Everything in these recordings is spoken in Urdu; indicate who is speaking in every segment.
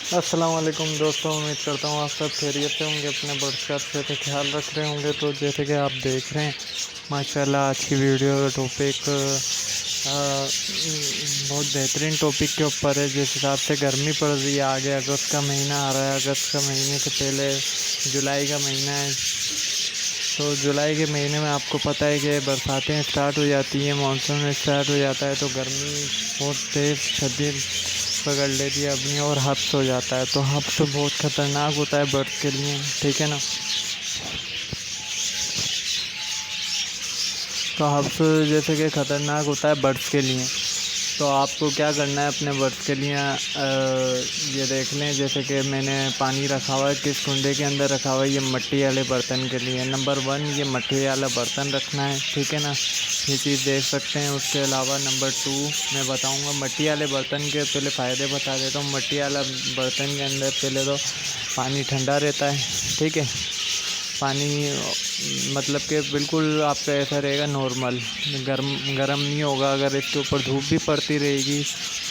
Speaker 1: السلام علیکم دوستوں، امید کرتا ہوں آپ سب خیریت سے ہوں گے، اپنے برڈز کا اچھے سے خیال رکھ رہے ہوں گے۔ تو جیسے کہ آپ دیکھ رہے ہیں ماشاءاللہ آج کی ویڈیو کا ٹاپک بہت بہترین ٹاپک کے اوپر ہے۔ جس حساب سے گرمی پڑ رہی ہے، آگے اگست کا مہینہ آ رہا ہے، اگست کا مہینے سے پہلے جولائی کا مہینہ ہے۔ تو جولائی کے مہینے میں آپ کو پتہ ہے کہ برساتیں اسٹارٹ ہو جاتی ہیں، مانسون اسٹارٹ ہو جاتا ہے، تو گرمی بہت تیز شدید پکڑ لیتی ہے اپنی اور حبس ہو جاتا ہے۔ تو حبس بہت خطرناک ہوتا ہے برڈس کے لیے، ٹھیک ہے نا۔ تو حبس جیسے کہ خطرناک ہوتا ہے برڈس کے لیے، تو آپ کو کیا کرنا ہے اپنے برڈس کے لیے، یہ دیکھ لیں جیسے کہ میں نے پانی رکھا ہوا ہے، کس کنڈے کے اندر رکھا ہوا ہے، یہ مٹی والے برتن کے لیے۔ نمبر 1 یہ مٹی والا برتن رکھنا ہے، ٹھیک ہے نا، یہ چیز دیکھ سکتے ہیں۔ اس کے علاوہ نمبر 2 میں بتاؤں گا مٹی والے برتن کے پہلے فائدے بتا دیتا ہوں۔ مٹی والا برتن کے اندر پہلے تو پانی ٹھنڈا رہتا ہے، ٹھیک ہے، پانی مطلب کہ بالکل آپ کا ایسا رہے گا نارمل، گرم نہیں ہوگا۔ اگر اس کے اوپر دھوپ بھی پڑتی رہے گی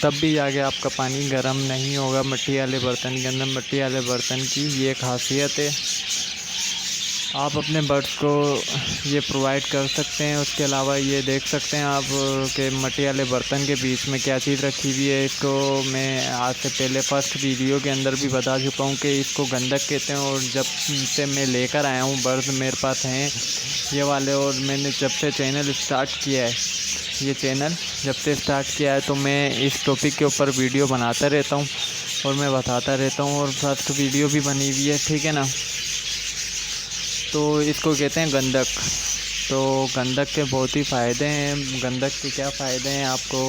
Speaker 1: تب بھی جا کے آپ کا پانی گرم نہیں ہوگا مٹی والے برتن کے اندر۔ مٹی والے برتن کی یہ خاصیت ہے، آپ اپنے برڈس کو یہ پرووائڈ کر سکتے ہیں۔ اس کے علاوہ یہ دیکھ سکتے ہیں آپ کہ مٹی والے برتن کے بیچ میں کیا چیز رکھی ہوئی ہے۔ اس کو میں آج سے پہلے فرسٹ ویڈیو کے اندر بھی بتا چکا ہوں کہ اس کو گندک کہتے ہیں، اور جب سے میں لے کر آیا ہوں برڈز میرے پاس ہیں یہ والے، اور میں نے جب سے چینل اسٹارٹ کیا ہے، یہ چینل جب سے اسٹارٹ کیا ہے، تو میں اس ٹاپک کے اوپر ویڈیو بناتا رہتا ہوں اور میں بتاتا رہتا ہوں، اور فرسٹ ویڈیو بھی بنی ہوئی ہے، ٹھیک ہے نا۔ تو اس کو کہتے ہیں گندک۔ تو گندک کے بہت ہی فائدے ہیں۔ گندک کے کیا فائدے ہیں آپ کو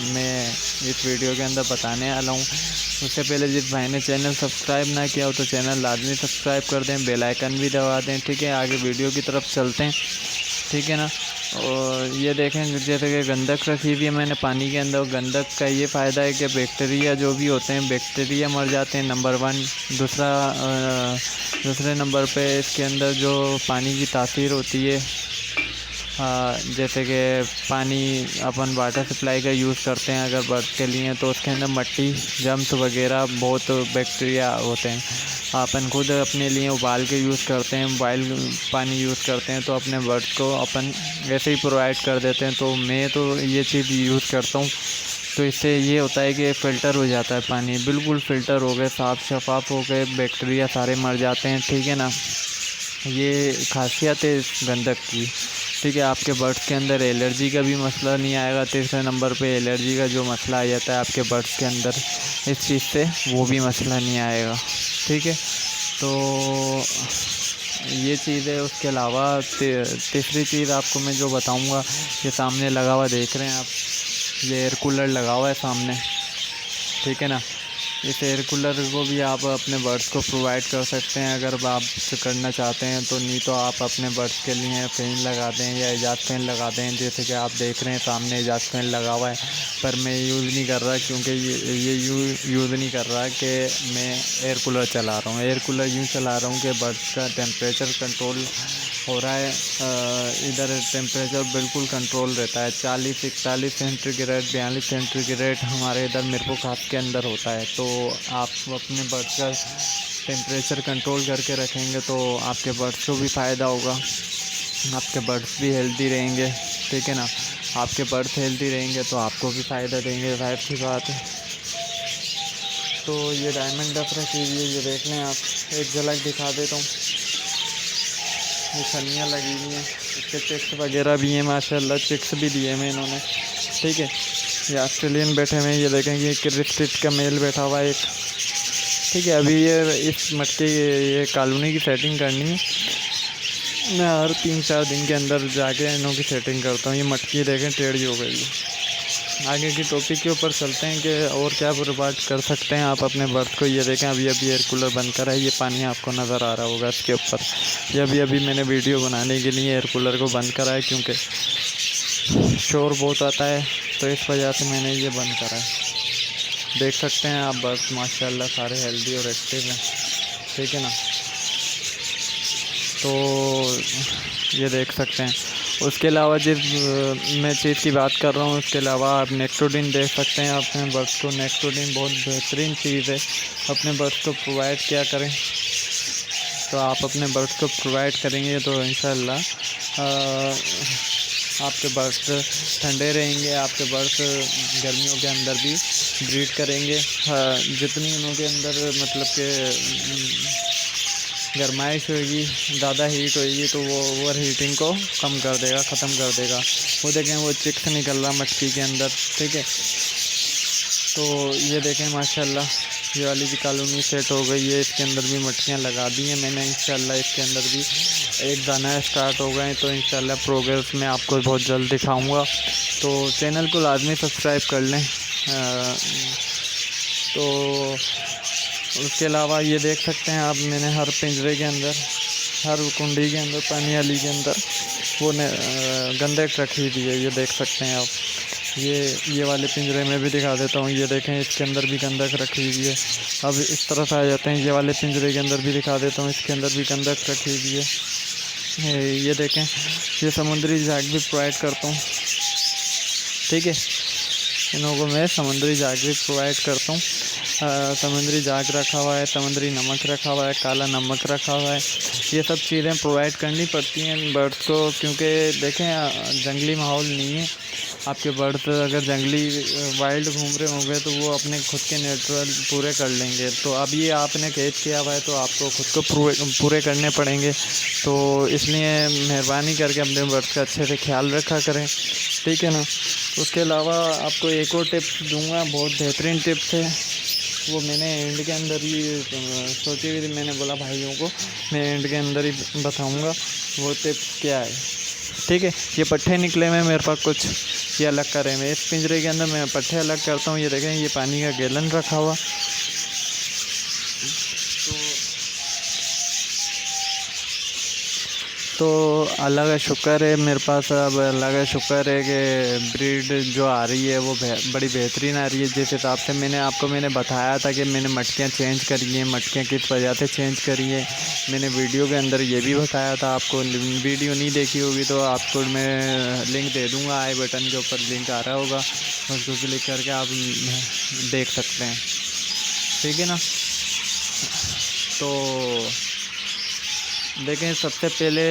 Speaker 1: میں اس ویڈیو کے اندر بتانے والا ہوں۔ اس سے پہلے جس بھائی نے چینل سبسکرائب نہ کیا ہو تو چینل لازمی سبسکرائب کر دیں، بیل آئیکن بھی دبا دیں، ٹھیک ہے۔ آگے ویڈیو کی طرف چلتے ہیں، ٹھیک ہے نا۔ اور یہ دیکھیں جیسے کہ گندک رکھی ہوئی ہے میں نے پانی کے اندر۔ گندک کا یہ فائدہ ہے کہ بیکٹیریا جو بھی ہوتے ہیں بیکٹیریا مر جاتے ہیں، نمبر 1۔ دوسرے نمبر پہ اس کے اندر جو پانی کی تاثیر ہوتی ہے، جیسے کہ پانی اپن واٹر سپلائی کا یوز کرتے ہیں اگر برڈ کے لیے، تو اس کے اندر مٹی جمس وغیرہ بہت بیکٹیریا ہوتے ہیں، اپن خود اپنے لیے ابال کے یوز کرتے ہیں، بوائل پانی یوز کرتے ہیں، تو اپنے برڈ کو اپن ویسے ہی پرووائڈ کر دیتے ہیں۔ تو میں تو یہ چیز یوز کرتا ہوں، تو اس سے یہ ہوتا ہے کہ فلٹر ہو جاتا ہے پانی، بالکل فلٹر ہو گئے، صاف شفاف ہو گئے، بیکٹیریا سارے مر جاتے ہیں، ٹھیک ہے نا۔ یہ خاصیت ہے اس گندک کی، ٹھیک ہے۔ آپ کے برڈس کے اندر الرجی کا بھی مسئلہ نہیں آئے گا۔ تیسرے نمبر پہ الرجی کا جو مسئلہ آ جاتا ہے آپ کے برڈس کے اندر اس چیز سے، وہ بھی مسئلہ نہیں آئے گا، ٹھیک ہے۔ تو یہ چیز ہے۔ اس کے علاوہ تیسری چیز آپ کو میں جو بتاؤں گا، یہ سامنے لگا ہوا دیکھ رہے ہیں آپ، یہ ایئر کولر لگا ہوا ہے سامنے، ٹھیک ہے نا۔ اس ایئر کولر کو بھی آپ اپنے برڈس کو پرووائڈ کر سکتے ہیں اگر آپ کرنا چاہتے ہیں تو، نہیں تو آپ اپنے برڈس کے لیے فین لگا دیں یا ایجاز فین لگا دیں، جیسے کہ آپ دیکھ رہے ہیں سامنے ایجاز فین لگا ہوا ہے، پر میں یوز نہیں کر رہا کیونکہ یہ یوز نہیں کر رہا کہ میں ایئر کولر چلا رہا ہوں۔ ایئر کولر یوں چلا رہا ہوں کہ برڈس کا ٹیمپریچر کنٹرول ہو رہا ہے، ادھر ٹیمپریچر بالکل کنٹرول رہتا ہے، 40 41 سینٹی گریڈ 42 سینٹی گریڈ ہمارے ادھر مرپو خاص کے اندر ہوتا ہے۔ تو آپ اپنے برڈس کا ٹیمپریچر کنٹرول کر کے رکھیں گے تو آپ کے برڈس کو بھی فائدہ ہوگا، آپ کے برڈس بھی ہیلدی رہیں گے، ٹھیک ہے نا۔ آپ کے برڈس ہیلدی رہیں گے تو آپ کو بھی فائدہ دیں گے، ظاہر سی بات ہے۔ تو یہ ڈائمنڈ ڈک رکھی ہوئی ہے، یہ دیکھ لیں آپ، ایک جھلک دکھا دیتا ہوں، یہ چھلیاں لگی ہوئی ہیں، اس کے چکس وغیرہ بھی ہیں، ماشاءاللہ چکس بھی دیے ہیں انہوں نے، ٹھیک ہے۔ یہ آسٹریلین بیٹھے ہوئے ہیں، یہ دیکھیں یہ کرسٹس کا میل بیٹھا ہوا ہے ایک، ٹھیک ہے۔ ابھی یہ اس مٹکے یہ کالونی کی سیٹنگ کرنی ہے، میں ہر 3-4 دن کے اندر جا کے انہوں کی سیٹنگ کرتا ہوں۔ یہ مٹکی دیکھیں ٹیڑھی ہو گئی ہے۔ آگے کی ٹاپک کے اوپر چلتے ہیں کہ اور کیا پرووائڈ کر سکتے ہیں آپ اپنے برڈس کو۔ یہ دیکھیں ابھی ایئر کولر بند کرا ہے، یہ پانی آپ کو نظر آ رہا ہوگا اس کے اوپر، یہ ابھی میں نے ویڈیو بنانے کے لیے ایئر کولر کو بند کرا ہے کیونکہ شور بہت آتا ہے، تو اس وجہ سے میں نے یہ بند کرا ہے۔ دیکھ سکتے ہیں آپ برڈس ماشاءاللہ سارے ہیلدی اور ایکٹیو ہیں، ٹھیک ہے نا۔ تو یہ دیکھ سکتے ہیں۔ اس کے علاوہ جس میں چیز کی بات کر رہا ہوں، اس کے علاوہ آپ نیکٹوڈین دیکھ سکتے ہیں اپنے برڈس کو۔ نیکٹوڈین بہت بہترین چیز ہے، اپنے برڈس کو پرووائڈ کیا کریں۔ تو آپ اپنے برڈس کو پرووائڈ کریں گے تو انشاءاللہ آپ کے برڈس ٹھنڈے رہیں گے، آپ کے برڈس گرمیوں کے اندر بھی بریڈ کریں گے۔ جتنی انہوں کے اندر مطلب کہ گرمائش ہوئے گی، زیادہ ہیٹ ہوئے گی تو وہ اوور ہیٹنگ کو کم کر دے گا، ختم کر دے گا۔ وہ دیکھیں وہ چکس نکل رہا مٹکی کے اندر، ٹھیک ہے۔ تو یہ دیکھیں ماشاءاللہ یہ والی بھی کالونی سیٹ ہو گئی ہے، اس کے اندر بھی مٹکیاں لگا دی ہیں میں نے انشاءاللہ۔ اس کے اندر بھی ایک دانہ اسٹارٹ ہو گئے تو انشاءاللہ پروگریس میں آپ کو بہت جلد دکھاؤں گا۔ تو چینل کو لازمی سبسکرائب کر لیں۔ تو اس کے علاوہ یہ دیکھ سکتے ہیں آپ، میں نے ہر پنجرے کے اندر، ہر کنڈی کے اندر، پانی والی کے اندر وہ گندک رکھی دی ہے، یہ دیکھ سکتے ہیں آپ۔ یہ والے پنجرے میں بھی دکھا دیتا ہوں، یہ دیکھیں اس کے اندر بھی گندک رکھی ہوئی ہے۔ اب اس طرف آ جاتے ہیں، یہ والے پنجرے کے اندر بھی دکھا دیتا ہوں، اس کے اندر بھی گندک رکھی ہوئی ہے۔ یہ دیکھیں یہ سمندری جھاگ بھی پرووائڈ کرتا ہوں، ٹھیک ہے۔ انہوں کو میں سمندری جھاگ بھی پرووائڈ کرتا ہوں۔ سمندری جھاگ رکھا ہوا ہے، سمندری نمک رکھا ہوا ہے، کالا نمک رکھا ہوا ہے۔ یہ سب چیزیں پرووائڈ کرنی پڑتی ہیں برڈس کو، کیونکہ دیکھیں جنگلی ماحول نہیں ہے۔ آپ کے برڈس اگر جنگلی وائلڈ گھوم رہے ہوں گے تو وہ اپنے خود کے نیچرل پورے کر لیں گے۔ تو اب یہ آپ نے قید کیا ہوا ہے تو آپ کو خود کو پورے کرنے پڑیں گے۔ تو اس لیے مہربانی کر کے اپنے برڈس کا اچھے سے خیال رکھا کریں، ٹھیک ہے نا۔ اس کے علاوہ آپ کو ایک اور ٹپس دوں گا، بہت بہترین ٹپس ہے، وہ میں نے اینڈ کے اندر ہی سوچی ہوئی تھی، میں نے بولا بھائیوں کو میں اینڈ کے اندر ہی بتاؤں گا وہ ٹپس کیا ہے، ٹھیک ہے۔ یہ پٹھے نکلے ہوئے میرے پاس کچھ، یہ الگ کرے میں اس پنجرے کے اندر میں پٹھے الگ کرتا ہوں۔ یہ دیکھیں یہ پانی کا گیلن رکھا ہوا، تو اللہ کا شکر ہے میرے پاس، اب اللہ کا شکر ہے کہ بریڈ جو آ رہی ہے وہ بڑی بہترین آ رہی ہے۔ جس حساب سے میں نے بتایا تھا کہ میں نے مٹکیاں چینج کری ہیں، مٹکیاں کس وجہ سے چینج کری ہیں، میں نے ویڈیو کے اندر یہ بھی بتایا تھا۔ آپ کو ویڈیو نہیں دیکھی ہوگی تو آپ کو میں لنک دے دوں گا، آئی بٹن کے اوپر لنک آ رہا ہوگا، اس کو کلک کر کے آپ دیکھ سکتے ہیں، ٹھیک ہے نا۔ تو دیکھیں سب سے پہلے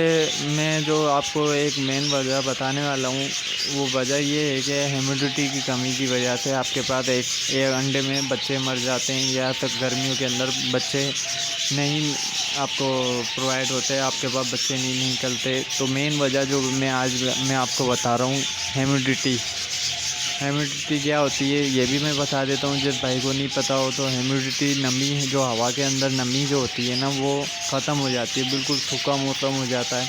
Speaker 1: میں جو آپ کو ایک مین وجہ بتانے والا ہوں، وہ وجہ یہ ہے کہ ہیومیڈیٹی کی کمی کی وجہ سے آپ کے پاس ایک انڈے میں بچے مر جاتے ہیں، یا تک گرمیوں کے اندر بچے نہیں آپ کو پرووائڈ ہوتے، آپ کے پاس بچے نہیں نکلتے۔ تو مین وجہ جو آج میں آپ کو بتا رہا ہوں، ہیومیڈیٹی کیا ہوتی ہے یہ بھی میں بتا دیتا ہوں، جس بھائی کو نہیں پتہ ہو تو ہیومیڈیٹی نمی جو ہوا کے اندر نمی جو ہوتی ہے نا وہ ختم ہو جاتی ہے، بالکل سوکھا موسم ہو جاتا ہے،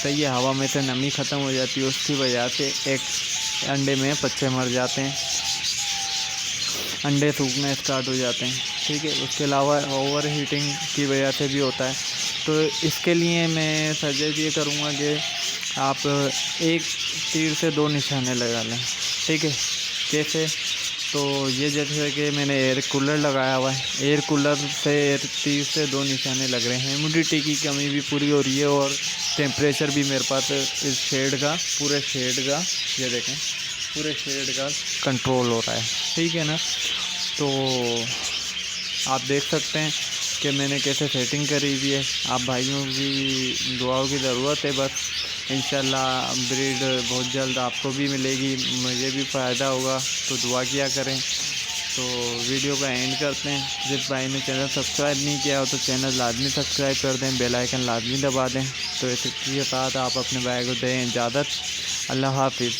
Speaker 1: صحیح ہے، ہوا میں سے نمی ختم ہو جاتی ہے، اس کی وجہ سے ایک انڈے میں بچے مر جاتے ہیں، انڈے سوکھنا اسٹارٹ ہو جاتے ہیں، ٹھیک ہے۔ اس کے علاوہ اوور ہیٹنگ کی وجہ سے بھی ہوتا ہے۔ تو اس کے لیے میں سجیسٹ یہ کروں گا کہ آپ ایک تیر سے 2 نشانے لگا لیں، ٹھیک ہے۔ کیسے؟ تو یہ جیسے کہ میں نے ایئر کولر لگایا ہوا ہے، ایئر کولر سے تیر سے 2 نشانے لگ رہے ہیں، ہیومیڈیٹی کی کمی بھی پوری ہو رہی ہے، اور ٹیمپریچر بھی میرے پاس اس شیڈ کا، پورے شیڈ کا، یہ دیکھیں پورے شیڈ کا کنٹرول ہو رہا ہے، ٹھیک ہے نا۔ تو آپ دیکھ سکتے ہیں کہ میں نے کیسے سیٹنگ کری ہوئی ہے۔ آپ بھائیوں کی دعاؤں کی ضرورت ہے بس، انشاءاللہ بریڈ بہت جلد آپ کو بھی ملے گی، مجھے بھی فائدہ ہوگا، تو دعا کیا کریں۔ تو ویڈیو کا اینڈ کرتے ہیں۔ جس بھائی نے چینل سبسکرائب نہیں کیا ہو تو چینل لازمی سبسکرائب کر دیں، بیل آئیکن لازمی دبا دیں۔ تو اس کے ساتھ آپ اپنے بھائی کو دیں اجازت، اللہ حافظ۔